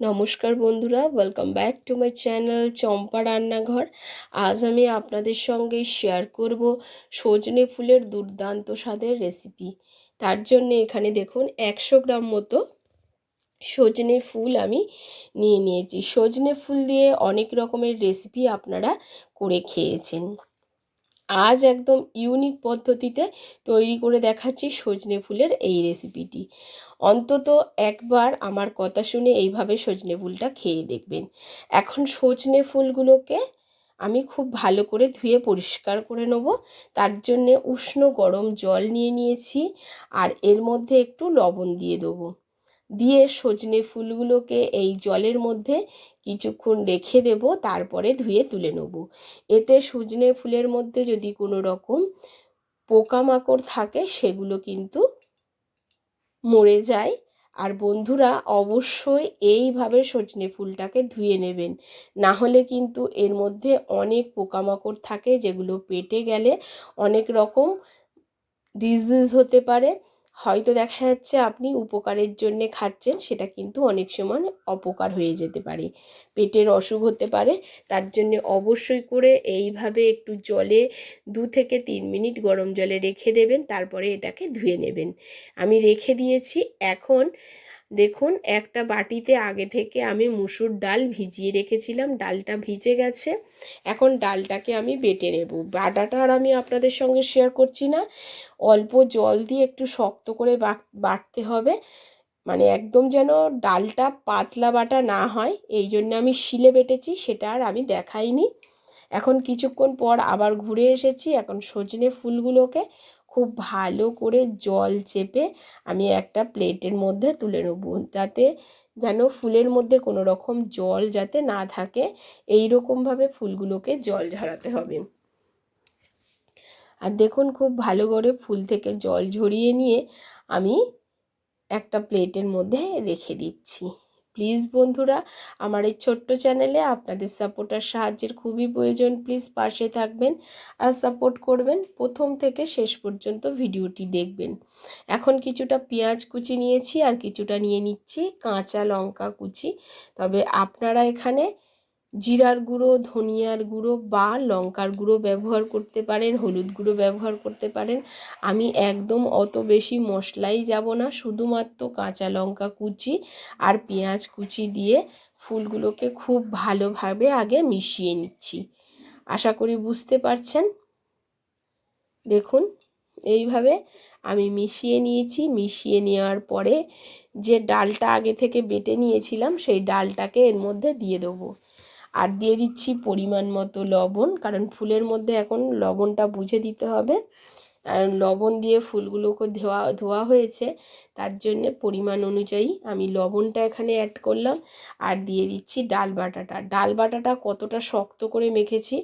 নমস্কার বন্ধুরা, welcome back to my channel Champa Rannaghar. আজ আমি আপনাদের সঙ্গে শেয়ার করব সজনে ফুলের দুর্দান্ত স্বাদের রেসিপি। তার জন্য এখানে দেখুন 100 গ্রাম মতো সজনে ফুল আমি নিয়ে নিয়েছি। সজনে ফুল দিয়ে অনেক রকমের রেসিপি আপনারা করে খেয়েছেন। আজ একদম ইউনিক পদ্ধতিতে তৈরি করে দেখাচ্ছি সজনে ফুলের এই রেসিপিটি। অন্তত একবার আমার কথা শুনে এইভাবে সজনে ফুলটা খেয়ে দেখবেন। এখন সজনে ফুলগুলোকে আমি খুব ভালো করে ধুয়ে পরিষ্কার করে নেব। তার জন্যে উষ্ণ গরম জল নিয়ে নিয়েছি, আর এর মধ্যে একটু লবণ দিয়ে দেবো। দিয়ে সজনে ফুলগুলোকে এই জলের মধ্যে কিছুক্ষণ রেখে দেব, তারপরে ধুয়ে তুলে নেব। এতে সজনে ফুলের মধ্যে যদি কোনো রকম পোকামাকড় থাকে সেগুলো কিন্তু মরে যায়। আর বন্ধুরা, অবশ্যই এইভাবে সজনে ফুলটাকে ধুয়ে নেবেন, না হলে কিন্তু এর মধ্যে অনেক পোকামাকড় থাকে যেগুলো পেটে গেলে অনেক রকম ডিজিজ হতে পারে। হয়তো দেখা যাচ্ছে আপনি উপকারের জন্য খাচ্ছেন, সেটা কিন্তু অনেক সময় অপকার হয়ে যেতে পারে, পেটের অসুখ হতে পারে। তার জন্য অবশ্যই করে এইভাবে একটু জলে 2 থেকে 3 মিনিট গরম জলে রেখে দেবেন, তারপরে এটাকে ধুয়ে নেবেন। আমি রেখে দিয়েছি। এখন দেখুন, একটা বাটিতে আগে থেকে আমি মুসুর ডাল ভিজিয়ে রেখেছিলাম, ডালটা ভিজে গেছে। এখন ডালটাকে আমি বেটে নেব। বাটাটা আর আমি আপনাদের সঙ্গে শেয়ার করছি না, অল্প জল দিয়ে একটু শক্ত করে বাটতে হবে, মানে একদম যেন ডালটা পাতলা বাটা না হয়, এই জন্য আমি শিলে বেটেছি, সেটা আর আমি দেখাইনি। এখন কিছুক্ষণ পর আবার ঘুরে এসেছি। এখন সজনে ফুলগুলোকে খুব ভালো করে জল চেপে আমি একটা প্লেটের মধ্যে তুলে নেব, যাতে যেন ফুলের মধ্যে কোনো রকম জল যাতে না থাকে, এই রকমভাবে ফুলগুলোকে জল ঝরাতে হবে। আর দেখুন, খুব ভালো করে ফুল থেকে জল ঝরিয়ে নিয়ে আমি একটা প্লেটের মধ্যে রেখে দিচ্ছি। প্লিজ বন্ধুরা, আমার এই ছোট্ট চ্যানেলে আপনাদের সাপোর্ট আর সাহায্যের খুবই প্রয়োজন। প্লিজ পাশে থাকবেন আর সাপোর্ট করবেন, প্রথম থেকে শেষ পর্যন্ত ভিডিওটি দেখবেন। এখন কিছুটা পেঁয়াজ কুচি নিয়েছি, আর কিছুটা নিয়ে নিচ্ছি কাঁচা লঙ্কা কুচি। তবে আপনারা এখানে জিরার গুঁড়ো, ধনিয়ার গুঁড়ো বা লঙ্কার গুঁড়ো ব্যবহার করতে পারেন, হলুদ গুঁড়ো ব্যবহার করতে পারেন। আমি একদম অত বেশি মশলাই যাব না, শুধুমাত্র কাঁচা লঙ্কা কুচি আর পেঁয়াজ কুচি দিয়ে ফুলগুলোকে খুব ভালোভাবে আগে মিশিয়ে নিচ্ছি। আশা করি বুঝতে পারছেন। দেখুন, এইভাবে আমি মিশিয়ে নিয়েছি। মিশিয়ে নেওয়ার পরে যে ডালটা আগে থেকে বেটে নিয়েছিলাম, সেই ডালটাকে এর মধ্যে দিয়ে দেবো। আর দিয়ে দিচ্ছি পরিমাণ মতো লবণ, কারণ ফুলের মধ্যে এখন লবণটা বুঝে দিতে হবে। আর লবণ দিয়ে ফুলগুলোকে ধোয়া হয়েছে, তার জন্যে পরিমাণ অনুযায়ী আমি লবণটা এখানে অ্যাড করলাম। আর দিয়ে দিচ্ছি ডাল বাটাটা। ডাল বাটাটা কতটা শক্ত করে মেখেছি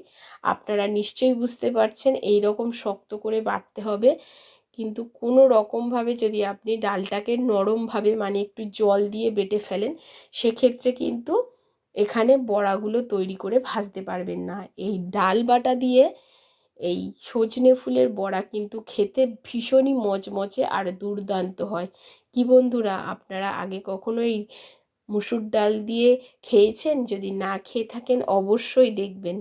আপনারা নিশ্চয়ই বুঝতে পারছেন। এই রকম শক্ত করে বাটতে হবে, কিন্তু কোনো রকমভাবে যদি আপনি ডালটাকে নরমভাবে, মানে একটু জল দিয়ে বেটে ফেলেন, সেক্ষেত্রে কিন্তু এখানে বড়াগুলো তৈরি করে ভাজতে পারবেন না। এই ডাল বাটা দিয়ে এই সজনে ফুলের বড়া কিন্তু খেতে ভীষণই মচমচে আর দুর্দান্ত হয়। কি বন্ধুরা, আপনারা আগে কখনো এই মুসুর ডাল দিয়ে খেয়েছেন? যদি না খেয়ে থাকেন অবশ্যই দেখবেন।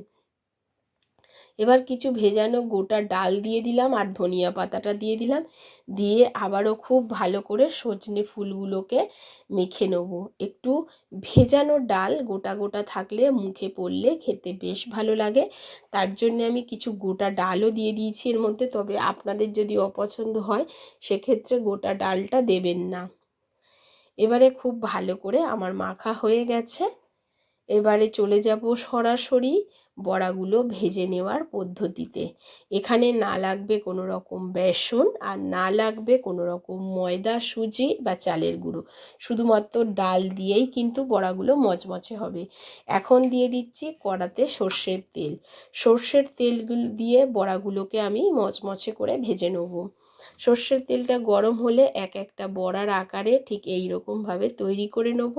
এবার কিছু ভেজানো গোটা ডাল দিয়ে দিলাম, আর ধনিয়া পাতাটা দিয়ে দিলাম। দিয়ে আবারও খুব ভালো করে সজনে ফুলগুলোকে মেখে নেব। একটু ভেজানো ডাল গোটা গোটা থাকলে মুখে পড়লে খেতে বেশ ভালো লাগে, তার জন্য আমি কিছু গোটা ডালও দিয়ে দিয়েছি এর মধ্যে। তবে আপনাদের যদি অপছন্দ হয়, সেক্ষেত্রে গোটা ডালটা দেবেন না। এবারে খুব ভালো করে আমার মাখা হয়ে গেছে। এবারে চলে যাব সরাসরি বড়াগুলো ভেজে নেওয়ার পদ্ধতিতে। এখানে না লাগবে কোনো রকম বেসন, আর না লাগবে কোনো রকম ময়দা, সুজি বা চালের গুঁড়ো, শুধুমাত্র ডাল দিয়েই কিন্তু বড়াগুলো মচমচে হবে। এখন দিয়ে দিচ্ছি কড়াতে সর্ষের তেল। সর্ষের তেলগুলো দিয়ে বড়াগুলোকে আমি মচমচে করে ভেজে নেব। সর্ষের তেলটা গরম হলে এক একটা বড়ার আকারে ঠিক এই রকমভাবে তৈরি করে নেব।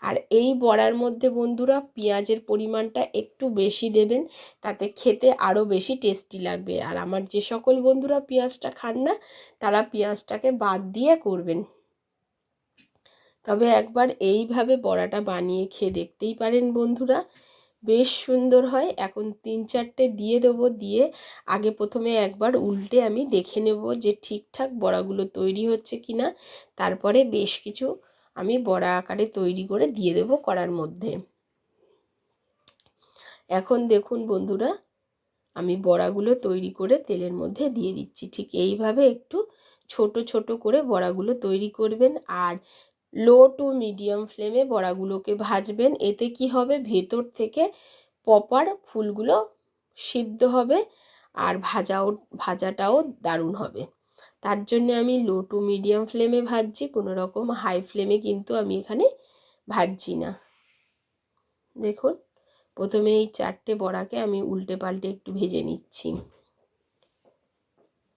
আর এই বড়ার মধ্যে বন্ধুরা পেঁয়াজের পরিমাণটা একটু বেশি দেবেন, তাতে খেতে আরও বেশি টেস্টি লাগবে। আর আমার যে সকল বন্ধুরা পেঁয়াজটা খান না, তারা পেঁয়াজটাকে বাদ দিয়ে করবেন। তবে একবার এইভাবে বড়াটা বানিয়ে খেয়ে দেখতেই পারেন বন্ধুরা, বেশ সুন্দর হয়। এখন 3-4টে দিয়ে দেবো, দিয়ে আগে প্রথমে একবার উল্টে আমি দেখে নেব যে ঠিকঠাক বড়াগুলো তৈরি হচ্ছে কি না। তারপরে বেশ কিছু আমি বড়া আকারে তৈরি করে দিয়ে দেবো কড়ার মধ্যে। এখন দেখুন বন্ধুরা, আমি বড়াগুলো তৈরি করে তেলের মধ্যে দিয়ে দিচ্ছি। ঠিক এইভাবে একটু ছোট ছোট করে বড়াগুলো তৈরি করবেন, আর লো টু মিডিয়াম ফ্লেমে বড়াগুলোকে ভাজবেন। এতে কি হবে, ভেতর থেকে প্রপার ফুলগুলো সিদ্ধ হবে আর ভাজাটাও দারুণ হবে। তার জন্য আমি লো টু মিডিয়াম ফ্লেমে ভাজছি, কোনো রকম হাই ফ্লেমে কিন্তু আমি এখানে ভাজছি না। দেখুন, প্রথমে এই 4টে বড়াকে আমি উল্টে পাল্টে একটু ভেজে নিচ্ছি।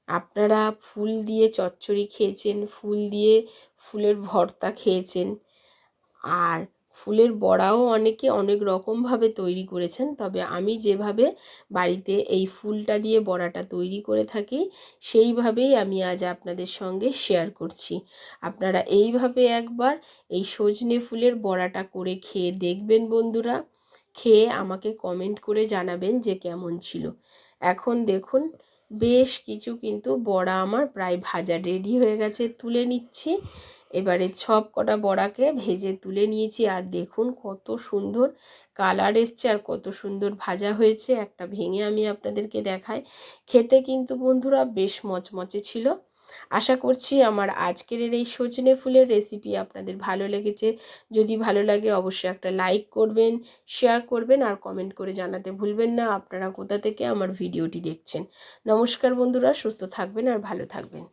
আপনারা ফুল দিয়ে চচ্চড়ি খেয়েছেন, ফুল দিয়ে ফুলের ভর্তা খেয়েছেন, আর ফুলের বড়াও অনেকে অনেক রকমভাবে তৈরি করেছেন। তবে আমি যেভাবে বাড়িতে এই ফুলটা দিয়ে বড়াটা তৈরি করে থাকি, সেইভাবেই আমি আজ আপনাদের সঙ্গে শেয়ার করছি। আপনারা এইভাবে একবার এই সজনে ফুলের বড়াটা করে খেয়ে দেখবেন বন্ধুরা, খেয়ে আমাকে কমেন্ট করে জানাবেন যে কেমন ছিল। এখন দেখুন, বেশ কিছু কিন্তু বড়া আমার প্রায় ভাজা রেডি হয়ে গেছে, তুলে নিচ্ছি। এবারে সব কটা বড়াকে ভেজে তুলে নিয়েছি, আর দেখুন কত সুন্দর কালার এসছে আর কত সুন্দর ভাজা হয়েছে। একটা ভেঙে আমি আপনাদেরকে দেখাই। খেতে কিন্তু বন্ধুরা বেশ মচমচে ছিল। আশা করছি আমার আজকের এই সজনে ফুলের রেসিপি আপনাদের ভালো লেগেছে। যদি ভালো লাগে অবশ্যই একটা লাইক করবেন, শেয়ার করবেন, আর কমেন্ট করে জানাতে ভুলবেন না আপনারা কোথা থেকে আমার ভিডিওটি দেখছেন। নমস্কার বন্ধুরা, সুস্থ থাকবেন আর ভালো থাকবেন।